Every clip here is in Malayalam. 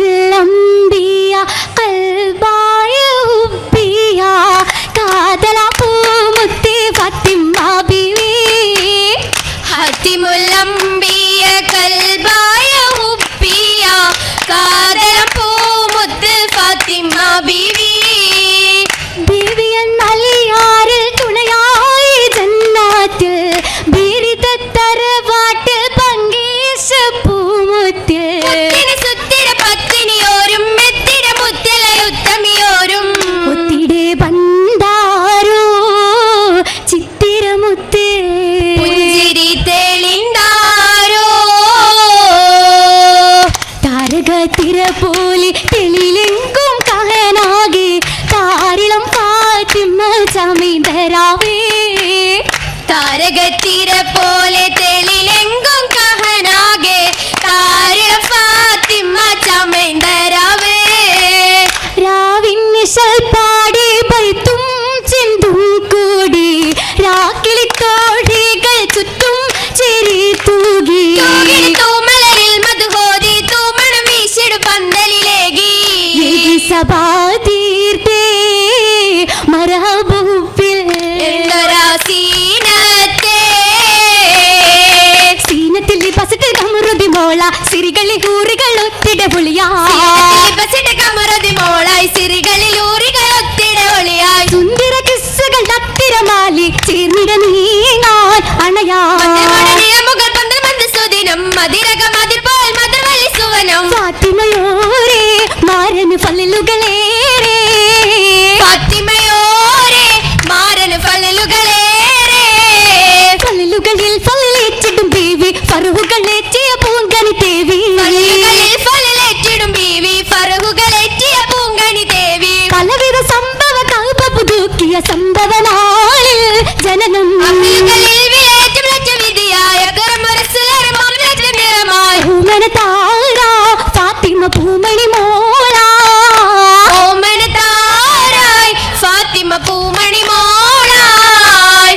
ഹത്തിമുല്ലംബിയ കൽബായ ഉബ്ബിയ കാതല പൂമുത്തി ഫാത്തിമ ബീവി ഹത്തിമുല്ലംബിയ കൽബായ ഉബ്ബിയ കാതല പൂമുത്ത് ഫാത്തിമ ബീവി ബീവി എന്നാൽ യാരിൽ തുണയായി ജന്നാത്തിൽ ബീരിത തറവാട്ടിൽ പങ്കേശ പൂമുത്തിൽ സുത്തിര പത്തിനിയോരും മെത്തിര മുത്തലയുത്തമിയോരും ഒത്തിടെ ബന്ധാരോ ചിത്തിരമുത്തേ പുഞ്ചിരി തെളിണ്ടാരോ താരക തിര പോലെ തെളിലെങ്കും കഹനാകെ താരിളം ഫാത്തിമ ജമീന്ദരാവേ താരകത്തിര പോലെ തെളിലെങ്കും കഹനാകെ താര ഫാത്തിമ ചമേന്ദരാവേ രാവിന്നിശൽ പാടി ബൈത്തും ചിന്തും കൂടി രാക്കിളി തോഴികൾ ചുറ്റും ചിരി തൂകി തൂമലരിൽ മധുഹോതി തൂമണം വീശിടു പന്തലിലേകി സഭാ തീർത്തേ മരഹബൂപ്പിൽ സീനത്തിൽ ബസിട്ട് കമറുതി മോള സിരികളി ഊറികൾ ഒത്തിട പൊളിയാ സുന്ദര കിസ്സുകൾ അത്തിരമാലി ചേർന്നിട നീങ്ങാൻ അണയാ ഫാത്തിമയോരേ മാരന് ഫലലുകളേറെ ഫലലുകളിൽ ഫലേറ്റിടും ബീവി ഫറുകളേറ്റിയ പൂങ്കനി ദേവി പലവിധ സംഭവ കൽപ്പ പുതുക്കിയ സംഭവ നാളിൽ ജനനം പൂമന താര ഫാത്തിമ പൂമണി മോള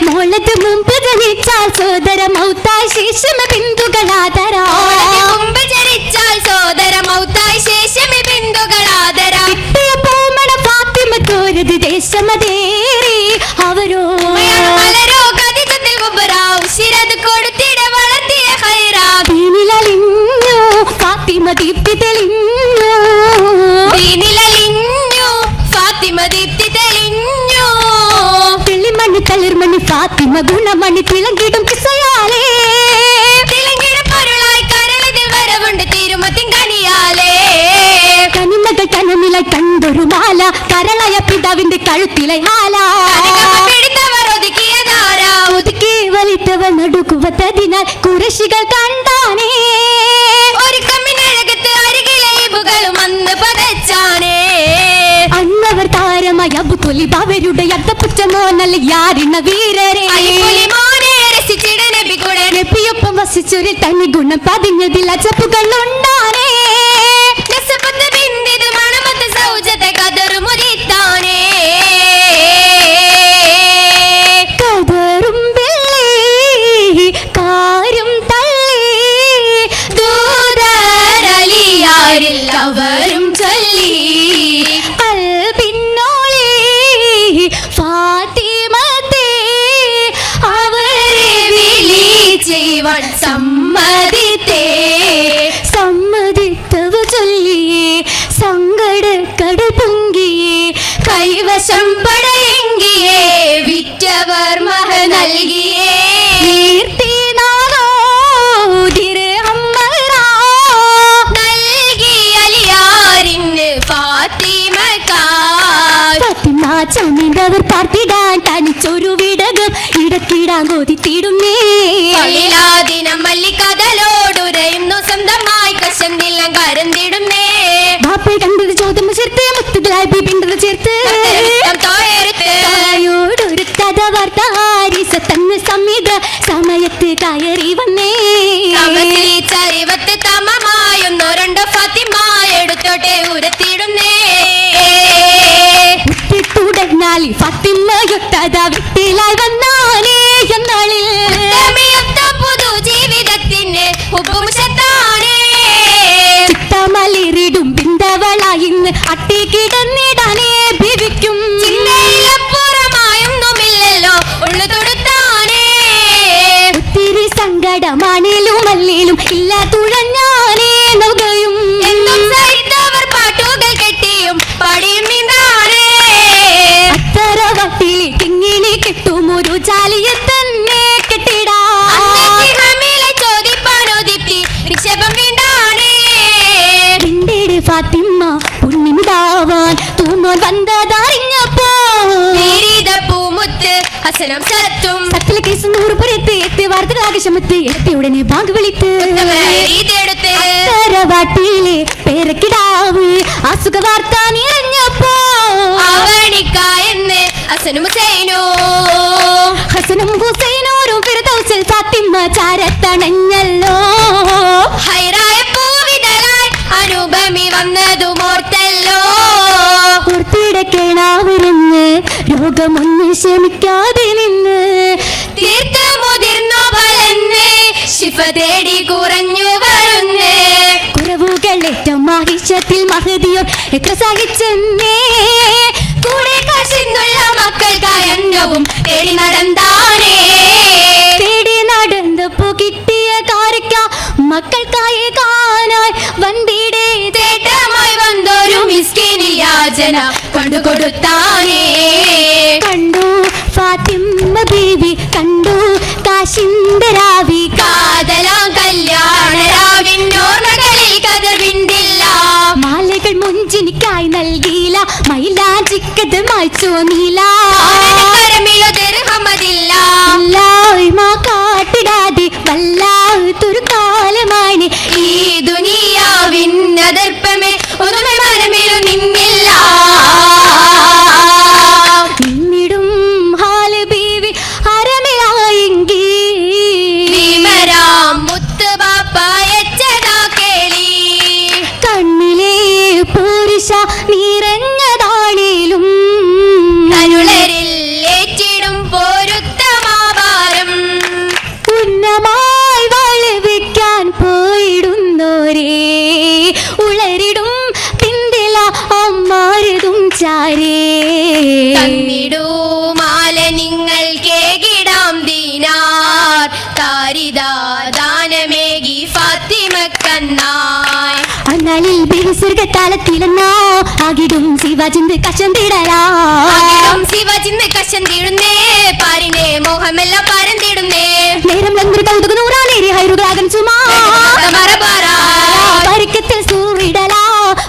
മോളത് മുമ്പ് ജനിച്ചാൽ സോദര മൗത്തായി ശേഷം ബിന്ദുകളാതരാ കിട്ടിയ പൂമണ ഫാത്തിമ തോരത് ദേശമതേറി അവരോ ദീനിലലിഞ്ഞു ഫാത്തിമ ദീപ്തി തെളിഞ്ഞു തെളിമണി തളിർമണി ഫാത്തിമ ഗുണമണി തിളങ്ങിടും കിസയാലേ കനിമകൾ കനമിലായി കണ്ടൊരു മാല കരളയ പിതാവിന്റെ കഴുത്തിലെ ഹാല ഒതുക്കി വലിത്തവ നടുക്കുവത്തതിനാൽ കുറശികൾ കണ്ടാനേ അന്നവർ താരമായ അബുതൊലി അവരുടെ അർദ്ധപുറ്റമോനല്ല യാരിണ വീരരെ നബിയൊപ്പം വസിച്ചൊരു തനി ഗുണം പതിഞ്ഞതിൽ അജപ്പുകൾ ഉണ്ടാനേ കതറും വെള്ളി കാര്യം തള്ളി അവരും ചൊല്ലി കൽബിന്നോളി ഫാത്തിമത്തെ അവരെ വിളിച്ചീവൻ സമ്മതിത്തവ ചൊല്ലിയേ സങ്കട കടൽ പൊങ്കിയേ കൈവശം പടയെങ്കിയേ വിറ്റവർ മഹ നൽകിയേ ചമീണ്ടവർ പാർത്തിടാൻ തനിച്ചൊരു വിടകം ഇടക്കിടാൻ കൊതിത്തിടുന്നേ ദിനം മല്ലിക്കതലോടുരയുന്നു സ്വന്തമായി കശന്നില്ലം കരന്തിടുന്നേ ബാപ്പ കണ്ടത് ചോദ്യം ചേർത്ത് മുത്തലായി ബീബിണ്ടത് ചേർത്ത് തായോടൊരു കഥ വാർത്ത ആരിസ തന്നെ സംവിധ സമയത്ത് കയറി വന്നേ ചരിവത്ത് തമമായൊന്നോ രണ്ടോ ഫാത്തിമ എടുത്തോട്ടെ ഉരത്തിടുന്നേ തുടർന്നാലി ഫാത്തിമയൊട്ടത വീട്ടിലായി വന്നാലേ എന്നാളിൽ പുതു ജീവിതത്തിന് ചിത്തമലിർ ഫാത്തിമ പുണ്യമിതാവാൻ തൂമോൻ വന്നതറിഞ്ഞപ്പോ പൂമുത്ത് ഹസനം സത്തും സത്തിലെ കേസ് 100 പുറത്ത് എത്തി വാർത്തകളാകശമത്ത് എത്തി ഉടനെ ബാങ്ക് വിളിത്ത് തറവാട്ടിയിലെ പേരക്കിടാവ് അസുഖ വാർത്ത നിറഞ്ഞപ്പോ അവണിക്കായെന്ന് ഹസനും ഹുസൈനോരും ഫിർദൗസിൽ ഫാത്തിമ ചാരത്തണഞ്ഞല്ലോ ഹൈറായ പൂവിതലായി അനുപമി വന്നതുമോർത്തല്ലോ ഓർത്തിടക്കേണാവരുന്ന് രോഗമൊന്നും ശമിക്കാതെ നിന്ന് തീർത്ത മുതിർന്നു ഫലന്ന് ശിഫ തേടി കുറഞ്ഞു വരുന്നേ കുറവുകളേറ്റം മാഹിഷത്തിൽ മഹതിയോ എത്ര സഹിച്ചെന്നേ കൂടെ കശിന്നുള്ള മക്കൾക്കായി അന്നവും തേടി നടന്നാനേ തേടി നടന്നപ്പോ കിട്ടിയ കാരക്ക മക്കൾക്കായി കാണാൻ വന്തിടെ തേട്ടമായി വന്നൊരു മിസ്കിനി യാചന കൊണ്ടുകൊടുത്താനേ കണ്ടു ഫാത്തിമ ബീവി കണ്ടു കാശിന്റെ രാവി കാതലാം കല്യാണരാവിന്നോർമകളിൽ കഥവിണ്ടില്ല മാലകൾ മുഞ്ചിനിക്കായി നൽകിയില്ല മൈലാഞ്ചിക്കത് മായ്ച്ചോ നീല കരമിലോ ദർഹമതില്ല കാട്ടിടാതെ വല്ലാത്തൊരു കാലമാണ് ഈ ദുനിയാവിന്നതർപ്പമേ ഒന്നുമേ മനമേലും നിന്നില്ല നിന്നിടും ഹാല് ബീവി അരമയായെങ്കിൽ ഭീമരാം മുത്ത് ബാപ്പായച്ചതാ കേളി കണ്ണിലെ പുരുഷ നിറഞ്ഞതാണേലും കരുളരിൽ ഏറ്റിടും പോരുത്തമാവാരം ഉന്നമായി വളവിക്കാൻ പോയിടുന്നോരേ ഉളരിടും പിന്തില അമ്മാരതും ചാരേ തന്നിടൂ മാല നിങ്ങൾ കേകിടാം ദീനാർ താരിദാ ദാനമേകി ഫാത്തിമക്കന്നായി അന്നാലിൽ ബിസ്വർഗത്താലത്തിലെന്നോ ആകിടും ശിവചിന്ത് കശന്തിടലാ ശിവചിന്ന് കശന്തിടുന്നേ പാരിനെ മോഹമെല്ലാം പരന്തിടുന്നേ നേരം കൗതുക നൂറാനേരി ഹൈറുകളാകൻ ചുമാ പരിക്കത്തിൽ സൂറിടലാ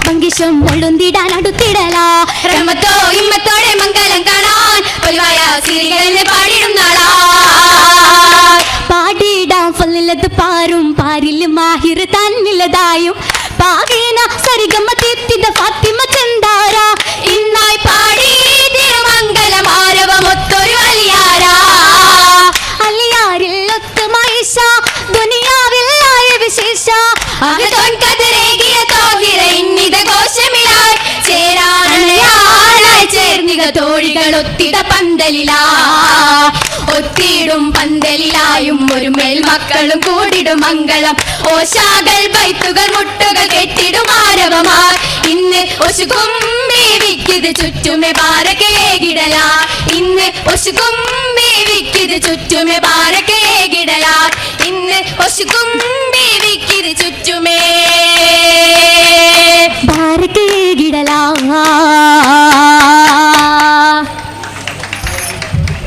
മങ്കിഷം ഒള്ളുന്തിടാൻ അടുത്തിടലാ റഹ്മത്തോ ഹിമ്മത്തോടെ മംഗലം കാണാൻ പൊലിവായ സിരികളിൽ പാടിടും നാളാ പാടിടാം ഫല്ലിലത് പാറും പാരിൽ മാഹിർ തന്നില്ലതായും പാകേന സരിഗമ തീർത്തിത ഫാത്തിമ ചന്ദാര ഇന്നായി പാടി തിരുമംഗലമാരവമൊത്തൊരു അലിയാരാ അലിയാരിൽ ഒത്ത മഹിഷ ദുനിയാവിൽ ആയ വിശേഷ അകത്തോൻ കതിരേകിയ തോഹിര ഇന്നിത ഘോഷമിലായി ചേരാനായി ചേർന്നിക തോഴികൾ ഒത്തിട പന്തലിലാ ഒത്തിടും പന്തലിലായും ഒരു മേൽ മക്കളും കൂടിടും മംഗളം ഓശാകൾ ബൈത്തുകൾ മുട്ടുകൾ കെട്ടിടും ആരവമാർ ഇന്ന് ഒശുകും ബീവിക്കിത് ചുറ്റുമേ പാരക്കേകിടല ഇന്ന് ഒശുകും ബീവിക്കിത് ചുറ്റുമേ പാരക്കേകിടല ഇന്ന് ഒശുകും ബീവിക്കിത് ചുറ്റും